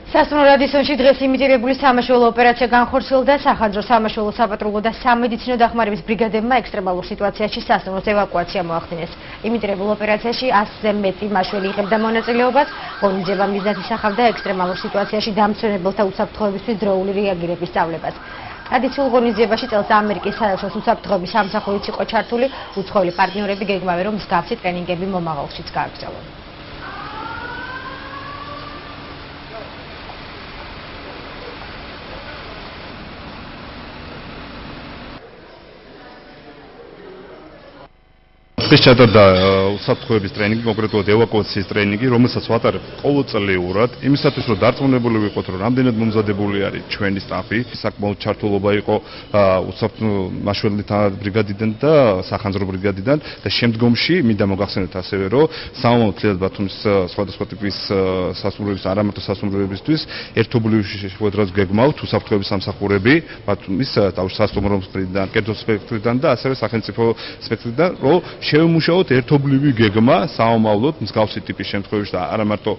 სასტუმრო რადისონში დღეს იმიტირებული სამაშველო ოპერაცია განხორციელდა. სახანძრო სამაშველო საპატრულო და სამედიცინო დახმარების ბრიგადებმა ექსტრემალურ სიტუაციაში სასტუმროს ევაკუაცია მოახდინეს. იმიტირებულ ოპერაციაში 100-ზე მეტი მაშველი იღებდა მონაწილეობას. ღონისძიება მიზნად ისახავდა ექსტრემალურ სიტუაციაში დამცველებელთა უსაფრთხოებისთვის დროული რეაგირების სწავლებას. ტრადიციულ ღონისძიებაში წელს ამერიკის საელჩოს უსაფრთხოების სამსახურიც იყო ჩართული. უცხოელი პარტნიორები გეგმავენ, რომ მსგავსი ტრენინგები მომავალშიც გააგრძელონ. ეს ჩატარდა უსაფრთხოების ტრენინგი, კონკრეტულად ევაკუაციის ტრენინგი, რომელსაც ვატარებთ ყოველწლიურად, იმისათვის რომ დარწმუნებული ვიყოთ, რომ რამდენად მომზადებული არის ჩვენი სტაფი, საკმაოდ ჩართულობა იყო მაშველთა ბრიგადიდან და სახანძრო ბრიგადიდან და შემდგომში მინდა მოგახსენოთ ასევე, რომ სამომავლო თლიანად ბათუმის სხვადასხვა ტიპის სასტუმროების, არამარტო სასტუმროებისთვის ერთობლივი შეხვედრას გეგმავთ უსაფრთხოების სამსახურები ბათუმის სასტუმროებიდან, კერძო სპექტრიდან და ასევე სახელმწიფო სპექტრიდან, რომ შევიმუშაოთ ერთობლივი გეგმა საომავლოდ მსგავსი ტიპის შემთხვევებში და არა მარტო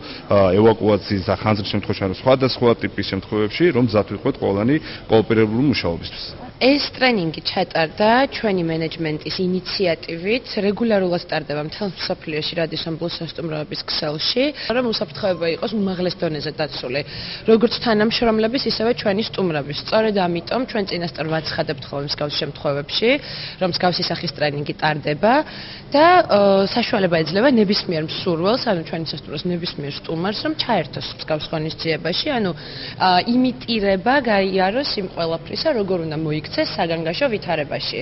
ევაკუაციის და ხანძრის შემთხვევაში, არამედ სხვადასხვა ტიპის შემთხვევებში, რომ მზად ვიყოთ ყველანი კოოპერირებული მუშაობისთვის. ეს ტრენინგი ჩატარდა ჩვენი მენეჯმენტის ინიციატივით, რეგულარულად ტარდება მთელ მსოფლიოში რადისონ ბლუს სასტუმროების ქსელში, რომ უსაფრთხოება იყოს უმაღლეს დონეზე დაცული, როგორც თანამშრომლების, ისევე ჩვენი სტუმრების. სწორედ ამიტომ ჩვენ წინასწარ ვაცხადებთ ხოლმე მსგავს შემთხვევებში, რომ მსგავსი სახის ტრენინგი ტარდება და საშუალება ეძლევა ნებისმიერ მსურველს, ანუ ჩვენი სასტუმროს ნებისმიერ სტუმარს, რომ ჩაერთოს მსგავს ღონისძიებაში, ანუ იმიტირება გაიაროს იმ ყველაფრისა, როგორ უნდა მოიქცეს საგანგაშო ვითარებაში.